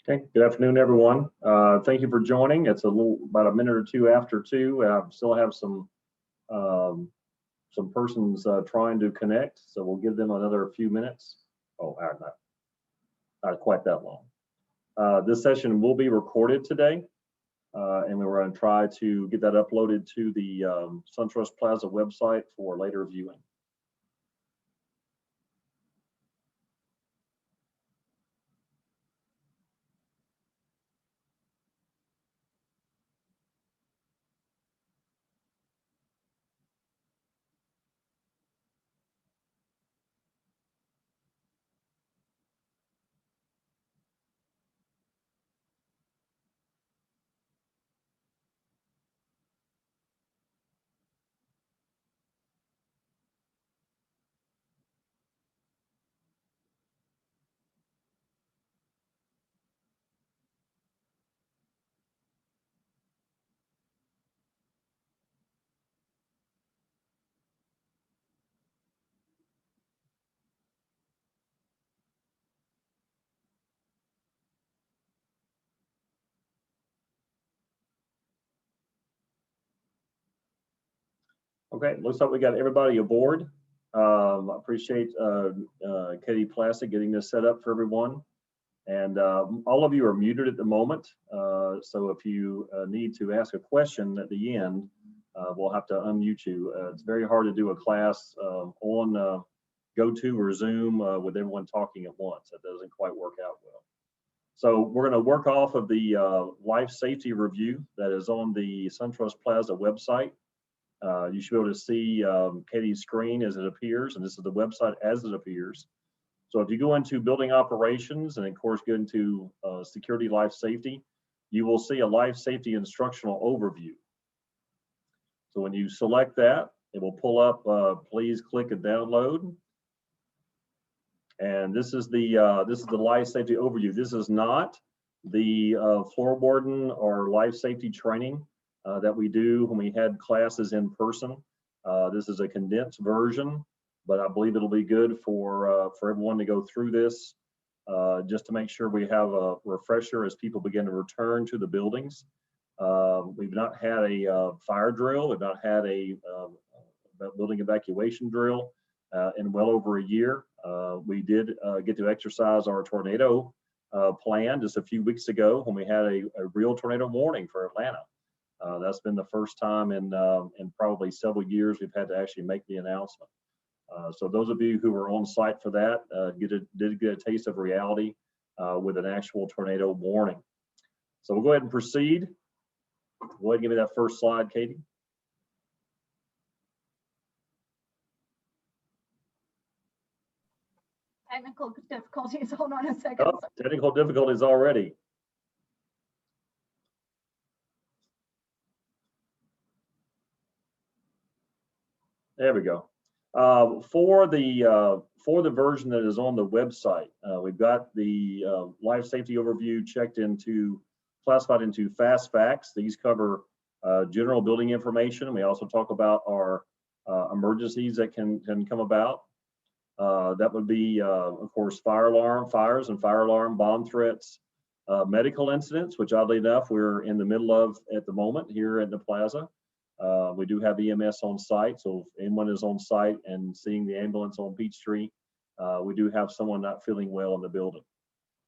Okay, good afternoon, everyone. Thank you for joining. It's about a minute or two after 2. I still have some persons trying to connect, so we'll give them another few minutes. Oh, not quite that long. This session will be recorded today, and we're going to try to get that uploaded to the SunTrust Plaza website for later viewing. Okay, looks like we got everybody aboard. I appreciate Katie Plaza getting this set up for everyone. And all of you are muted at the moment. So if you need to ask a question at the end, we'll have to unmute you. It's very hard to do a class on GoTo or Zoom with everyone talking at once. That doesn't quite work out well. So we're going to work off of the life safety review that is on the SunTrust Plaza website. You should be able to see Katie's screen as it appears, and this is the website as it appears. So if you go into building operations and of course go into security life safety, you will see a life safety instructional overview. So when you select that, it will pull up, please click and download. And this is the life safety overview. This is not the floorboarding or life safety training that we do when we had classes in person. This is a condensed version, but I believe it'll be good for everyone to go through this just to make sure we have a refresher as people begin to return to the buildings. We've not had a fire drill. We've not had a building evacuation drill in well over a year. We did get to exercise our tornado plan just a few weeks ago when we had a real tornado warning for Atlanta. That's been the first time in probably several years we've had to actually make the announcement. So those of you who were on site for that did get a taste of reality with an actual tornado warning. So we'll go ahead and proceed. Go ahead and give me that first slide, Katie. Technical difficulties. Hold on a second. Oh, technical difficulties already. There we go. For the version that is on the website, we've got the life safety overview classified into fast facts. These cover general building information. We also talk about our emergencies that can come about. That would be, of course, fires and fire alarm, bomb threats, medical incidents, which oddly enough, we're in the middle of at the moment here at the plaza. We do have EMS on site, so if anyone is on site and seeing the ambulance on Peachtree, we do have someone not feeling well in the building.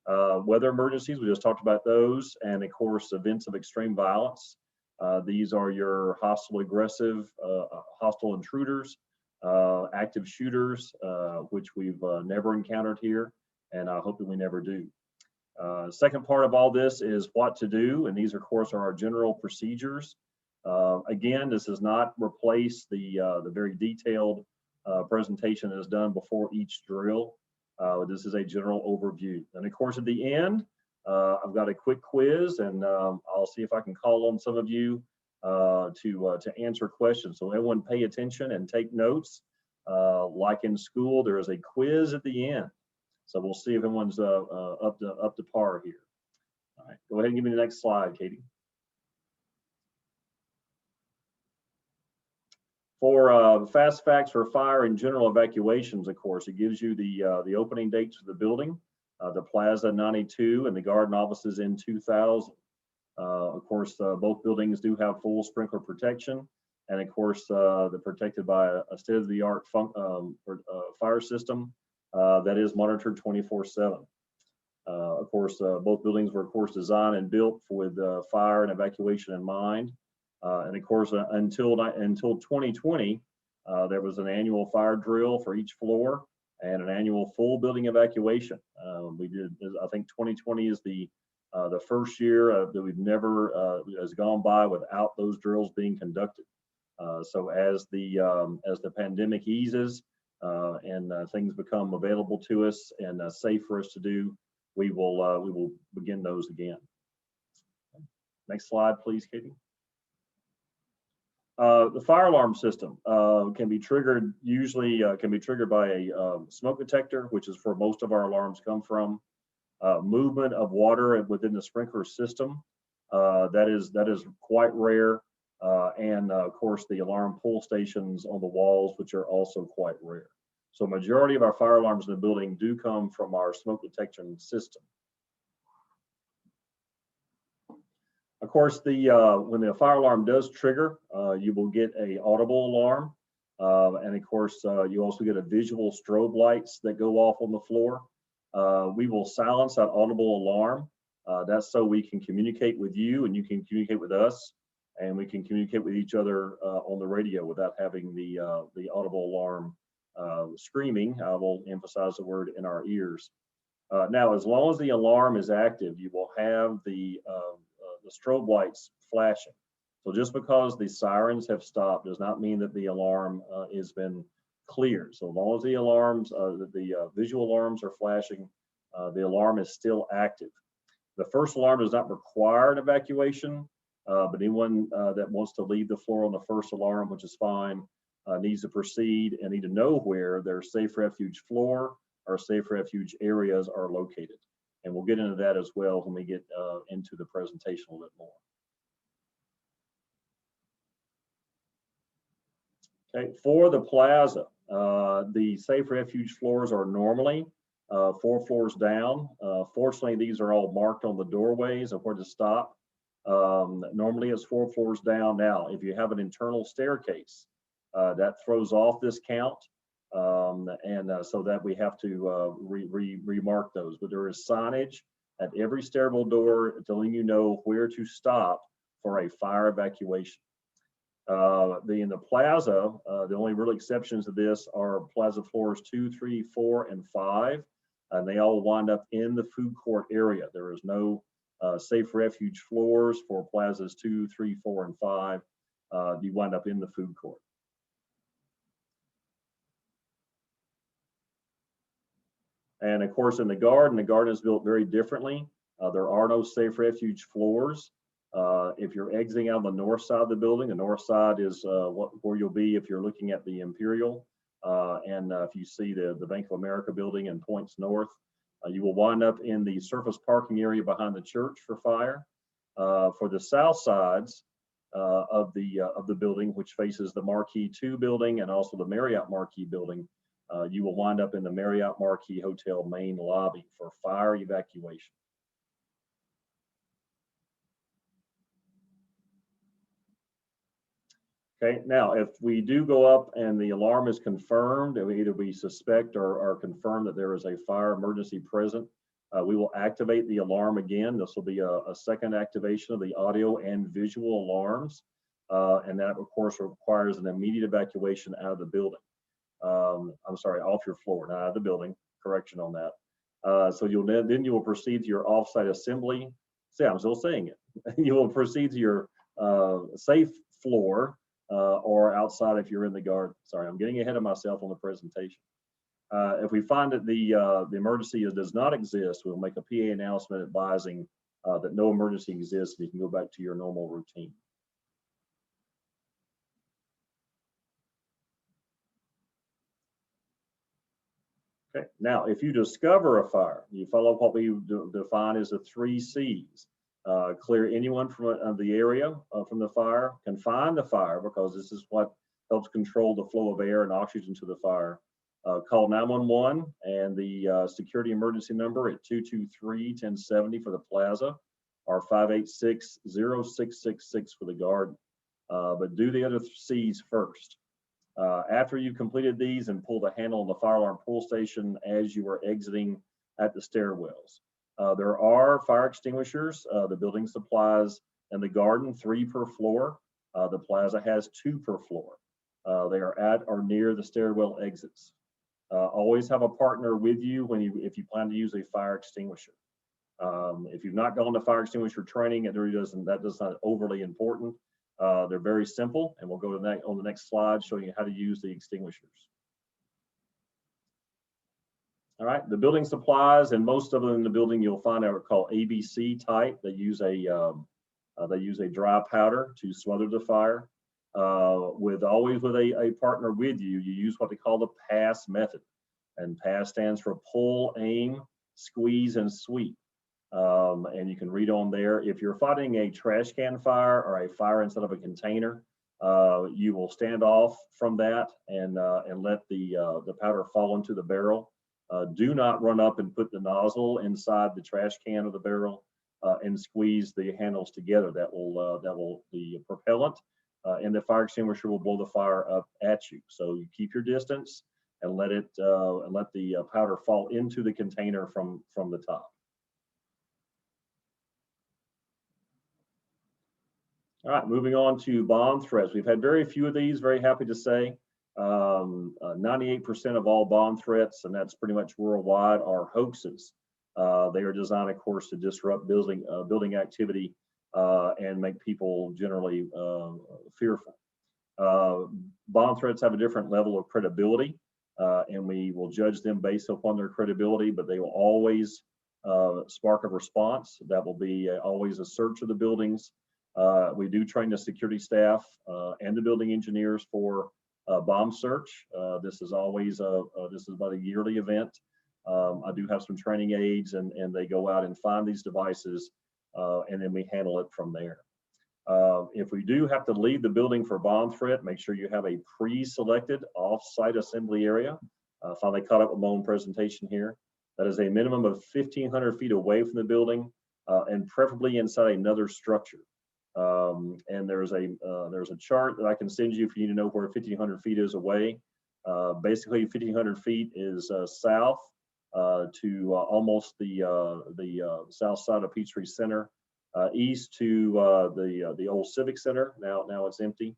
Weather emergencies, we just talked about those, and of course, events of extreme violence. These are your hostile aggressive, hostile intruders, active shooters, which we've never encountered here, and I hope that we never do. Second part of all this is what to do, and these, of course, are our general procedures. Again, this does not replace the very detailed presentation that is done before each drill. This is a general overview. And of course, at the end, I've got a quick quiz, and I'll see if I can call on some of you to answer questions. So everyone pay attention and take notes. Like in school, there is a quiz at the end. So we'll see if everyone's up to par here. All right, go ahead and give me the next slide, Katie. For fast facts for fire and general evacuations, of course, it gives you the opening dates for the building, the Plaza 92 and the Garden offices in 2000. Of course, both buildings do have full sprinkler protection, and of course, they're protected by a state-of-the-art fire system that is monitored 24/7. Of course, both buildings were, of course, designed and built with fire and evacuation in mind. And of course, until 2020, there was an annual fire drill for each floor and an annual full building evacuation. We did, I think 2020 is the first year that we've never has gone by without those drills being conducted. So as the pandemic eases and things become available to us and safe for us to do, we will begin those again. Next slide, please, Katie. The fire alarm system can be triggered, usually can be triggered by a smoke detector, which is where most of our alarms come from. Movement of water within the sprinkler system, that is quite rare. And of course, the alarm pull stations on the walls, which are also quite rare. So majority of our fire alarms in the building do come from our smoke detection system. Of course, when the fire alarm does trigger, you will get an audible alarm. And of course, you also get a visual strobe lights that go off on the floor. We will silence that audible alarm. That's so we can communicate with you and you can communicate with us, and we can communicate with each other on the radio without having the audible alarm screaming. I will emphasize the word in our ears. Now, as long as the alarm is active, you will have the strobe lights flashing. So just because the sirens have stopped does not mean that the alarm has been cleared. So as long as the alarms, the visual alarms are flashing, the alarm is still active. The first alarm does not require an evacuation, but anyone that wants to leave the floor on the first alarm, which is fine, needs to proceed and need to know where their safe refuge floor or safe refuge areas are located. And we'll get into that as well when we get into the presentation a little bit more. Okay, for the plaza, the safe refuge floors are normally 4 floors down. Fortunately, these are all marked on the doorways of where to stop. Normally it's 4 floors down. Now, if you have an internal staircase, that throws off this count. So that we have to remark those. But there is signage at every stairwell door telling you know where to stop for a fire evacuation. In the plaza, the only real exceptions to this are plaza floors 2, 3, 4, and 5, and they all wind up in the food court area. There is no safe refuge floors for plazas 2, 3, 4, and 5. You wind up in the food court. And of course, in the garden is built very differently. There are no safe refuge floors. If you're exiting out on the north side of the building, the north side is where you'll be if you're looking at the Imperial. If you see the Bank of America building and points north, you will wind up in the surface parking area behind the church for fire. For the south sides of the building, which faces the Marquis 2 building and also the Marriott Marquis building, you will wind up in the Marriott Marquis Hotel main lobby for fire evacuation. Okay, now if we do go up and the alarm is confirmed, either we suspect or confirm that there is a fire emergency present, we will activate the alarm again. This will be a second activation of the audio and visual alarms. And that, of course, requires an immediate evacuation out of the building. I'm sorry, off your floor, not out of the building. Correction on that. So you will proceed to your offsite assembly. See, I'm still saying it. You will proceed to your safe floor or outside if you're in the garden. Sorry, I'm getting ahead of myself on the presentation. If we find that the emergency does not exist, we'll make a PA announcement advising that no emergency exists, and you can go back to your normal routine. Okay. Now, if you discover a fire, you follow what we define as the 3 C's. Clear anyone from the area from the fire, confine the fire, because this is what helps control the flow of air and oxygen to the fire. Call 911 and the security emergency number at 223-1070 for the plaza, or 586-0666 for the garden. But do the other C's first. After you've completed these, and pull the handle on the fire alarm pull station as you are exiting at the stairwells. There are fire extinguishers, the building supplies, and the garden, 3 per floor. The plaza has 2 per floor. They are at or near the stairwell exits. Always have a partner with you if you plan to use a fire extinguisher. If you've not gone to fire extinguisher training, that's not overly important. They're very simple, and we'll go to that on the next slide, showing you how to use the extinguishers. All right, the building supplies, and most of them in the building you'll find are called ABC type. They use a dry powder to smother the fire. Always with a partner with you, you use what they call the PASS method, and PASS stands for pull, aim, squeeze, and sweep. And you can read on there. If you're fighting a trash can fire or a fire inside of a container, you will stand off from that and let the powder fall into the barrel. Do not run up and put the nozzle inside the trash can or the barrel and squeeze the handles together. That will the propellant and the fire extinguisher will blow the fire up at you. So you keep your distance and let the powder fall into the container from the top. All right, moving on to bomb threats. We've had very few of these, very happy to say. 98% of all bomb threats, and that's pretty much worldwide, are hoaxes. They are designed, of course, to disrupt building activity and make people generally fearful. Bomb threats have a different level of credibility, and we will judge them based upon their credibility, but they will always spark a response. That will be always a search of the buildings. We do train the security staff and the building engineers for bomb search. This is always this is about a yearly event. I do have some training aides, and they go out and find these devices, and then we handle it from there. If we do have to leave the building for bomb threat, make sure you have a pre-selected off-site assembly area. Finally caught up with my own presentation here. That is a minimum of 1,500 feet away from the building, and preferably inside another structure. And there's a chart that I can send you if you need to know where 1,500 feet is away. Basically, 1,500 feet is south to almost the south side of Peachtree Center, east to the old Civic Center. Now it's empty.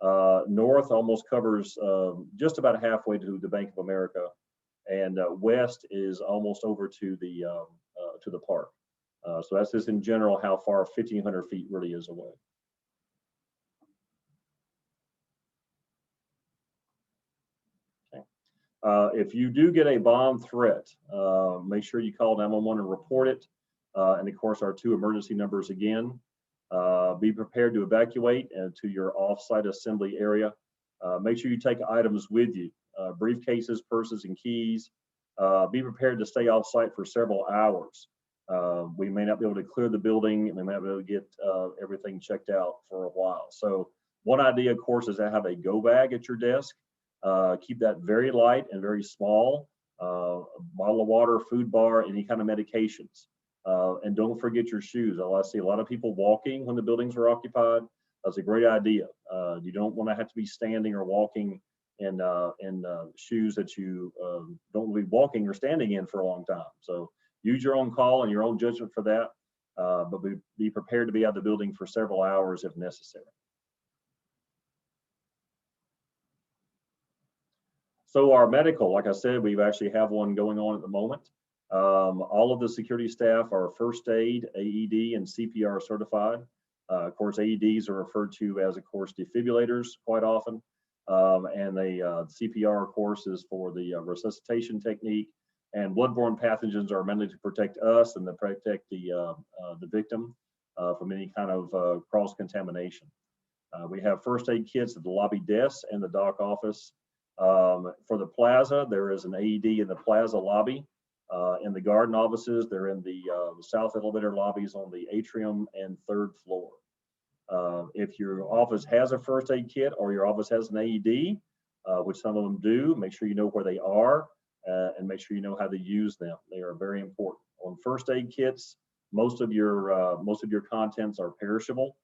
North almost covers just about halfway to the Bank of America, and west is almost over to the park. So that's just in general how far 1,500 feet really is away. Okay. If you do get a bomb threat, make sure you call 911 and report it. And of course, our 2 emergency numbers again. Be prepared to evacuate to your off-site assembly area. Make sure you take items with you, briefcases, purses, and keys. Be prepared to stay off-site for several hours. We may not be able to clear the building, and we may not be able to get everything checked out for a while. So one idea, of course, is to have a go bag at your desk. Keep that very light and very small. A bottle of water, food bar, any kind of medications. And don't forget your shoes. I see a lot of people walking when the buildings are occupied. That's a great idea. You don't want to have to be standing or walking in shoes that you don't want to be walking or standing in for a long time. So use your own call and your own judgment for that, but be prepared to be out of the building for several hours if necessary. So our medical, like I said, we actually have one going on at the moment. All of the security staff are first aid, AED, and CPR certified. Of course, AEDs are referred to as, of course, defibrillators quite often. and the CPR, of course, is for the resuscitation technique. And bloodborne pathogens are meant to protect us and to protect the victim from any kind of cross-contamination. We have first aid kits at the lobby desk and the dock office. For the plaza, there is an AED in the plaza lobby. In the garden offices, they're in the south elevator lobbies on the atrium and third floor. If your office has a first aid kit or your office has an AED, which some of them do, make sure you know where they are and make sure you know how to use them. They are very important. On first aid kits, most of your contents are perishable.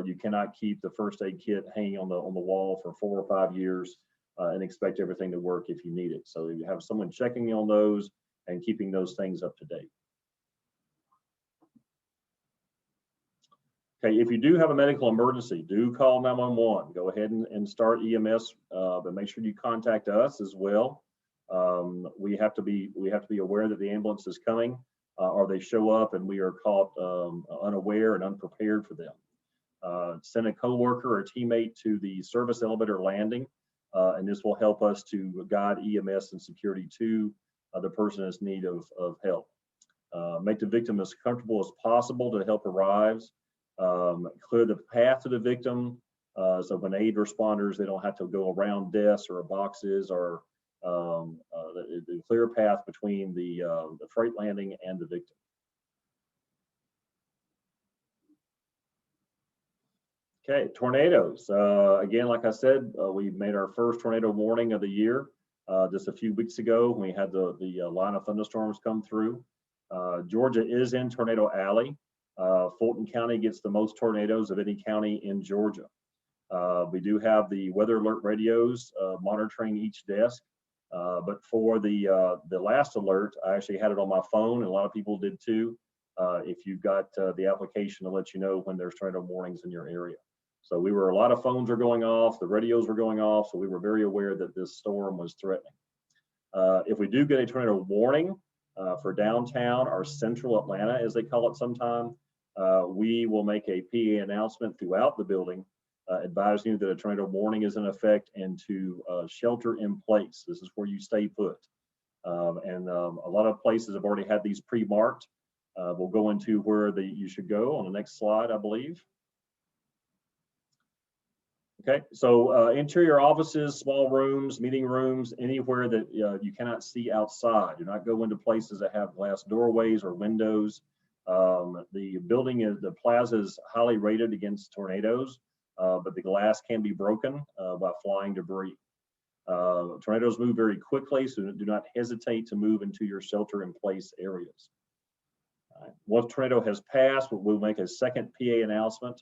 You cannot keep the first aid kit hanging on the wall for 4 or 5 years and expect everything to work if you need it. So you have someone checking on those and keeping those things up to date. Okay, if you do have a medical emergency, do call 911. Go ahead and start EMS, but make sure you contact us as well. We have to be aware that the ambulance is coming, or they show up and we are caught unaware and unprepared for them. Send a coworker or teammate to the service elevator landing, and this will help us to guide EMS and security to the person in need of help. Make the victim as comfortable as possible to help arrives. Clear the path to the victim, so when aid responders, they don't have to go around desks or boxes, or the clear path between the freight landing and the victim. Okay, tornadoes. Again, like I said, we made our first tornado warning of the year just a few weeks ago when we had the line of thunderstorms come through. Georgia is in Tornado Alley. Fulton County gets the most tornadoes of any county in Georgia. We do have the weather alert radios monitoring each desk, but for the last alert, I actually had it on my phone, and a lot of people did too. If you've got the application to let you know when there's tornado warnings in your area. So a lot of phones were going off, the radios were going off, so we were very aware that this storm was threatening. If we do get a tornado warning for downtown or central Atlanta, as they call it sometime, we will make a PA announcement throughout the building advising you that a tornado warning is in effect and to shelter in place. This is where you stay put. And a lot of places have already had these pre-marked. We'll go into where you should go on the next slide, I believe. Okay, so interior offices, small rooms, meeting rooms, anywhere that you cannot see outside. Do not go into places that have glass doorways or windows. The plaza is highly rated against tornadoes, but the glass can be broken by flying debris. Tornadoes move very quickly, so do not hesitate to move into your shelter-in-place areas. Once tornado has passed, we'll make a second PA announcement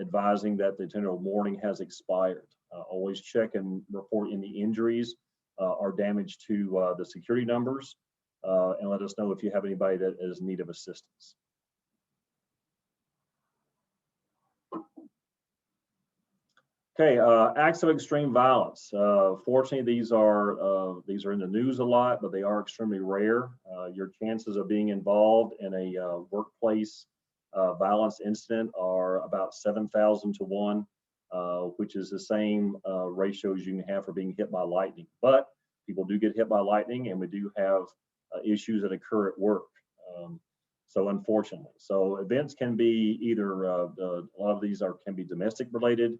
advising that the tornado warning has expired. Always check and report any injuries or damage to the security numbers, and let us know if you have anybody that is in need of assistance. Okay, acts of extreme violence. Fortunately, these are in the news a lot, but they are extremely rare. Your chances of being involved in a workplace violence incident are about 7,000 to 1, which is the same ratios you can have for being hit by lightning. But people do get hit by lightning, and we do have issues that occur at work. So unfortunately, so events can be either a lot of these can be domestic related.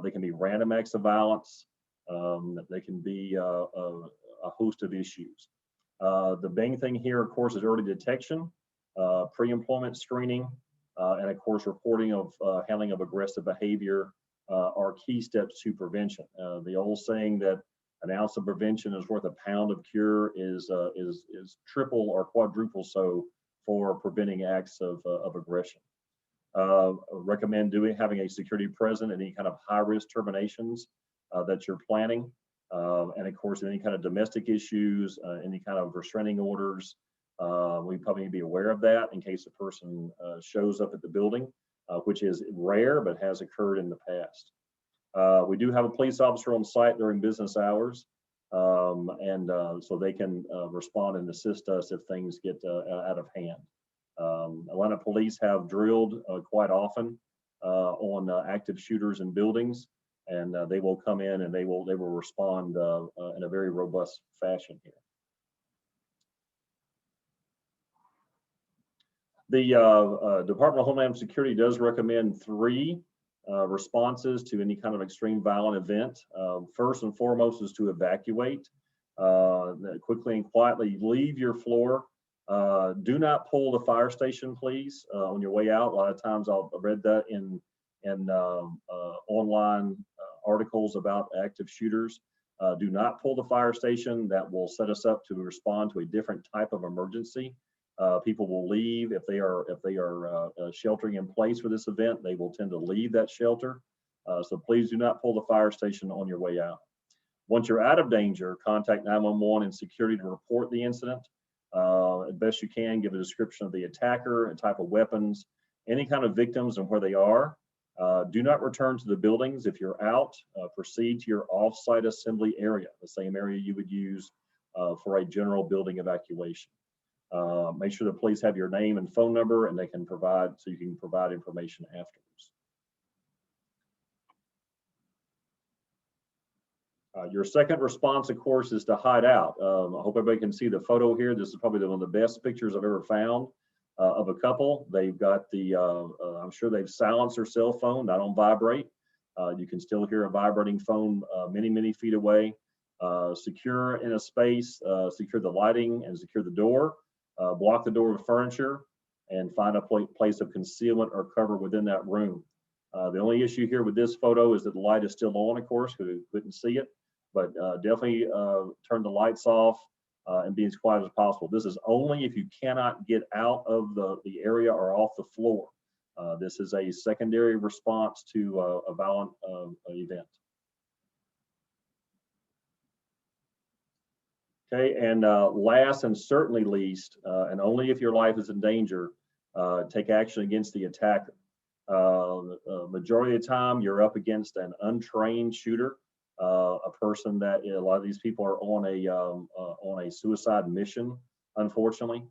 They can be random acts of violence. They can be a host of issues. The main thing here, of course, is early detection, pre-employment screening, and of course, reporting of handling of aggressive behavior are key steps to prevention. The old saying that an ounce of prevention is worth a pound of cure is triple or quadruple so for preventing acts of aggression. Recommend having a security present in any kind of high-risk terminations that you're planning, and of course, any kind of domestic issues, any kind of restraining orders. We probably need to be aware of that in case a person shows up at the building, which is rare but has occurred in the past. We do have a police officer on site during business hours, and so they can respond and assist us if things get out of hand. Atlanta police have drilled quite often on active shooters in buildings. and they will come in and they will respond in a very robust fashion here. The Department of Homeland Security does recommend 3 responses to any kind of extreme violent event. First and foremost is to evacuate. Quickly and quietly leave your floor. Do not pull the fire station, please, on your way out. A lot of times I've read that in online articles about active shooters. Do not pull the fire station. That will set us up to respond to a different type of emergency. People will leave if they are sheltering in place for this event. They will tend to leave that shelter. So please do not pull the fire station on your way out. Once you're out of danger, contact 911 and security to report the incident. As best you can, give a description of the attacker and type of weapons, any kind of victims and where they are. Do not return to the buildings. If you're out, proceed to your off-site assembly area, the same area you would use for a general building evacuation. Make sure the police have your name and phone number, and they can provide, so you can provide information afterwards. Your second response, of course, is to hide out. I hope everybody can see the photo here. This is probably one of the best pictures I've ever found of a couple. They've got the, I'm sure they've silenced their cell phone, not on vibrate. You can still hear a vibrating phone many, many feet away. Secure in a space, secure the lighting and secure the door. Block the door with furniture and find a place of concealment or cover within that room. The only issue here with this photo is that the light is still on, of course, because we couldn't see it, but definitely turn the lights off and be as quiet as possible. This is only if you cannot get out of the area or off the floor. This is a secondary response to a violent event. Okay, and last and certainly least, and only if your life is in danger, take action against the attacker. Majority of the time, you're up against an untrained shooter, a person that a lot of these people are on a suicide mission. Unfortunately,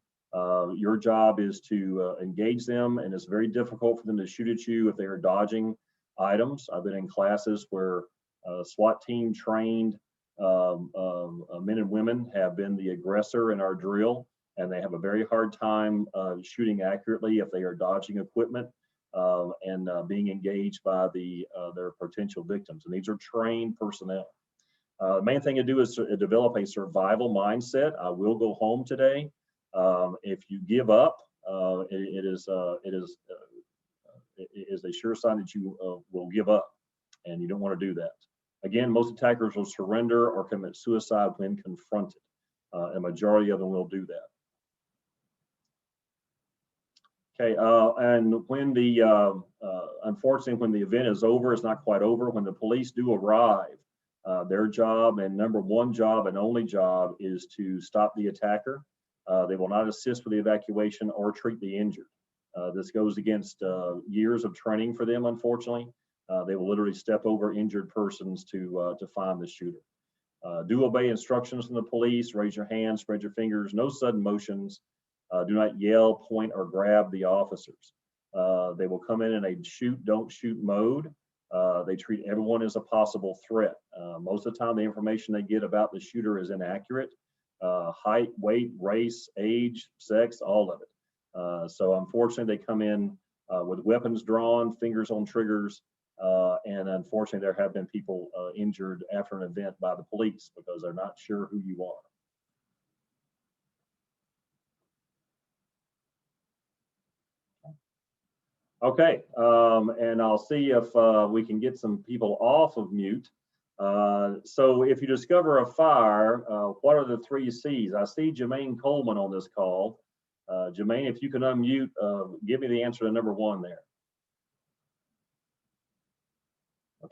your job is to engage them, and it's very difficult for them to shoot at you if they are dodging items. I've been in classes where SWAT team trained men and women have been the aggressor in our drill, and they have a very hard time shooting accurately if they are dodging equipment and being engaged by their potential victims. And these are trained personnel. The main thing to do is to develop a survival mindset. I will go home today. If you give up, it is a sure sign that you will give up, and you don't want to do that. Again, most attackers will surrender or commit suicide when confronted. A majority of them will do that. Okay, and when unfortunately, when the event is over, it's not quite over. When the police do arrive, their job and number one job and only job is to stop the attacker. They will not assist with the evacuation or treat the injured. This goes against years of training for them, unfortunately. They will literally step over injured persons to find the shooter. Do obey instructions from the police. Raise your hands, spread your fingers. No sudden motions. Do not yell, point, or grab the officers. They will come in a shoot, don't shoot mode. They treat everyone as a possible threat. Most of the time, the information they get about the shooter is inaccurate. Height, weight, race, age, sex, all of it. So unfortunately, they come in with weapons drawn, fingers on triggers. And unfortunately, there have been people injured after an event by the police because they're not sure who you are. Okay, and I'll see if we can get some people off of mute. So if you discover a fire, what are the 3 C's? I see Jermaine Coleman on this call. Jermaine, if you can unmute, give me the answer to number 1 there.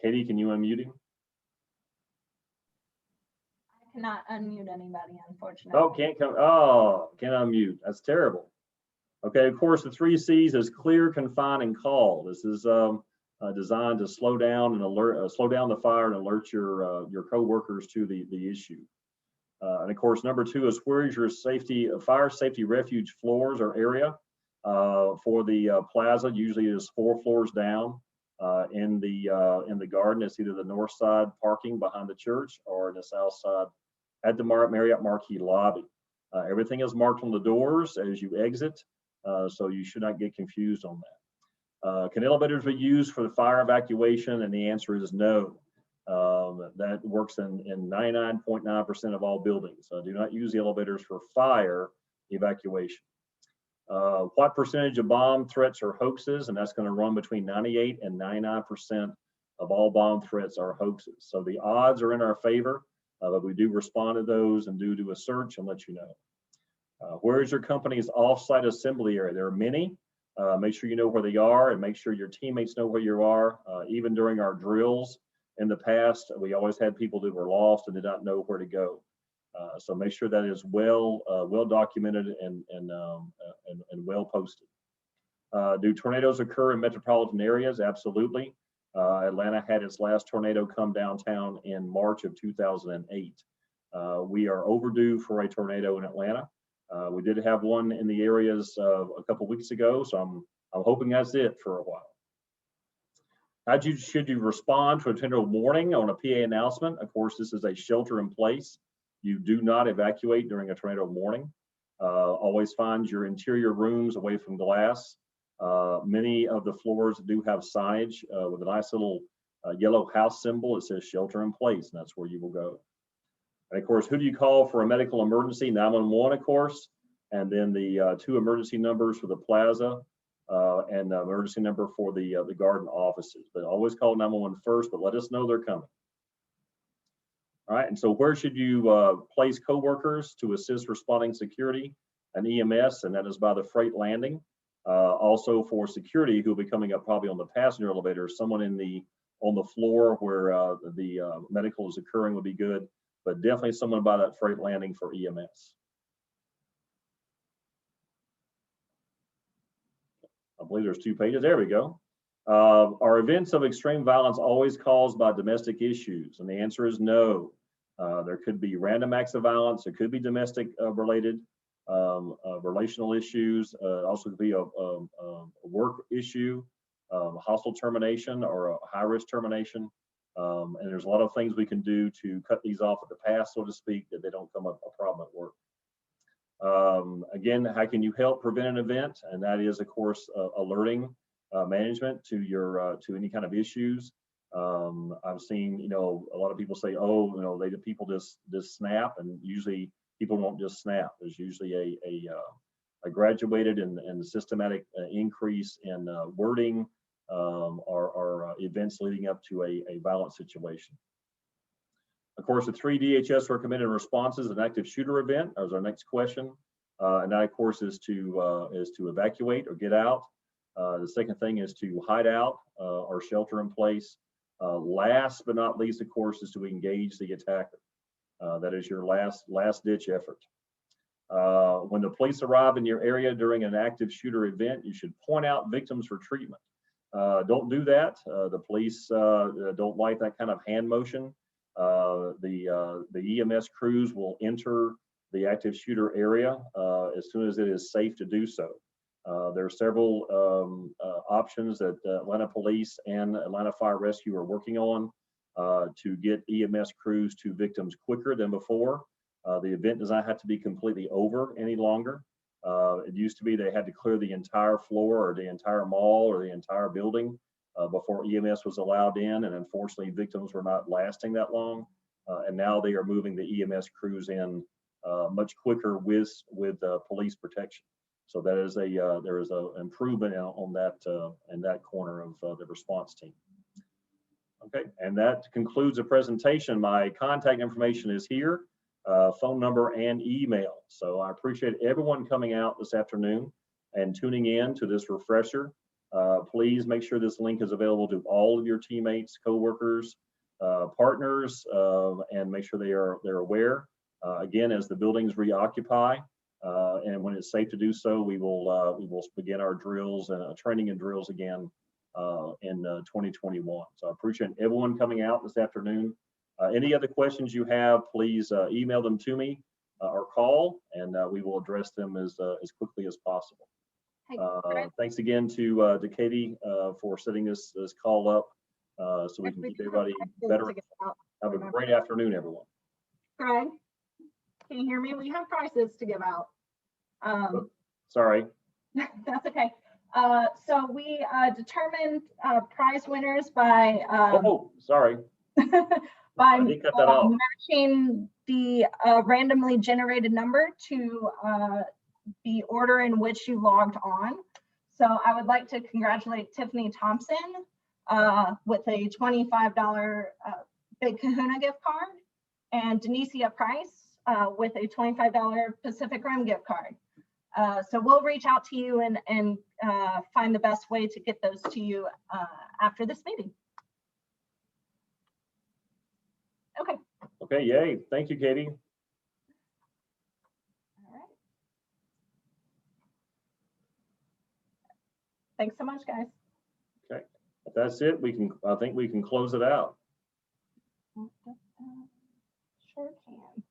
Katie, can you unmute him? I cannot unmute anybody, unfortunately. Oh, can't unmute. That's terrible. Okay, of course, the 3 C's is clear, confine, and call. This is designed to slow down and slow down the fire and alert your coworkers to the issue. And of course, number 2 is where is your fire safety refuge floors or area for the plaza. Usually it is 4 floors down. in the garden. It's either the north side parking behind the church or the south side at the Marriott Marquis lobby. Everything is marked on the doors as you exit, so you should not get confused on that. Can elevators be used for the fire evacuation? And the answer is no. That works in 99.9% of all buildings. Do not use the elevators for fire evacuation. What percentage of bomb threats are hoaxes? And that's going to run between 98 and 99% of all bomb threats are hoaxes. So the odds are in our favor, but we do respond to those and do a search and let you know. Where is your company's off-site assembly area? There are many. Make sure you know where they are and make sure your teammates know where you are. Even during our drills in the past, we always had people that were lost and did not know where to go. So make sure that is well documented and well posted. Do tornadoes occur in metropolitan areas? Absolutely. Atlanta had its last tornado come downtown in March of 2008. We are overdue for a tornado in Atlanta. We did have one in the areas a couple weeks ago, so I'm hoping that's it for a while. Should you respond to a tornado warning on a PA announcement? Of course, this is a shelter in place. You do not evacuate during a tornado warning. Always find your interior rooms away from glass. Many of the floors do have signage with a nice little yellow house symbol. It says shelter in place, and that's where you will go. And of course, who do you call for a medical emergency? 911, of course, and then the 2 emergency numbers for the plaza and the emergency number for the garden offices. But always call 911 first, but let us know they're coming. All right, and so where should you place coworkers to assist responding security and EMS? And that is by the freight landing. Also for security, who will be coming up probably on the passenger elevator, someone on the floor where the medical is occurring would be good, but definitely someone by that freight landing for EMS. I believe there's 2 pages. There we go. Are events of extreme violence always caused by domestic issues? And the answer is no. There could be random acts of violence. It could be domestic related, relational issues. Also could be a work issue, hostile termination or a high risk termination. And there's a lot of things we can do to cut these off at the pass, so to speak, that they don't come up a problem at work. Again, how can you help prevent an event? And that is, of course, alerting management to any kind of issues. I've seen, a lot of people say, oh, people just snap, and usually people won't just snap. There's usually a graduated and systematic increase in wording or events leading up to a violent situation. Of course, the 3 DHS recommended responses, an active shooter event, as our next question. And that, of course, is to evacuate or get out. The second thing is to hide out or shelter in place. Last but not least, of course, is to engage the attacker. That is your last ditch effort. When the police arrive in your area during an active shooter event, you should point out victims for treatment. Don't do that. The police don't like that kind of hand motion. The EMS crews will enter the active shooter area as soon as it is safe to do so. There are several options that Atlanta Police and Atlanta Fire Rescue are working on to get EMS crews to victims quicker than before. The event does not have to be completely over any longer. It used to be they had to clear the entire floor or the entire mall or the entire building before EMS was allowed in, and unfortunately victims were not lasting that long. And now they are moving the EMS crews in much quicker with police protection. So that is there is an improvement on that in that corner of the response team. Okay, and that concludes the presentation. My contact information is here, phone number and email. So I appreciate everyone coming out this afternoon and tuning in to this refresher. Please make sure this link is available to all of your teammates, coworkers, partners, and make sure they're aware. Again, as the buildings reoccupy, and when it's safe to do so, we will begin our drills and training and drills again in 2021. So I appreciate everyone coming out this afternoon. Any other questions you have, please email them to me or call, and we will address them as quickly as possible. Hey, Greg, Thanks again to Katie for setting this call up so we if can we keep do have everybody prices better. to give out, Have a great afternoon, everyone. Greg, can you hear me? We have prizes to give out. Sorry. That's okay. So we determined prize winners by Sorry. by I did cut that off. matching the randomly generated number to the order in which you logged on. So I would like to congratulate Tiffany Thompson with a $25 Big Kahuna gift card, and Denicia Price with a $25 Pacific Rim gift card. So we'll reach out to you and find the best way to get those to you after this meeting. Okay. Okay, yay. Thank you, Katie. All right. Thanks so much, guys. Okay, if that's it, I think we can close it out. Sure can.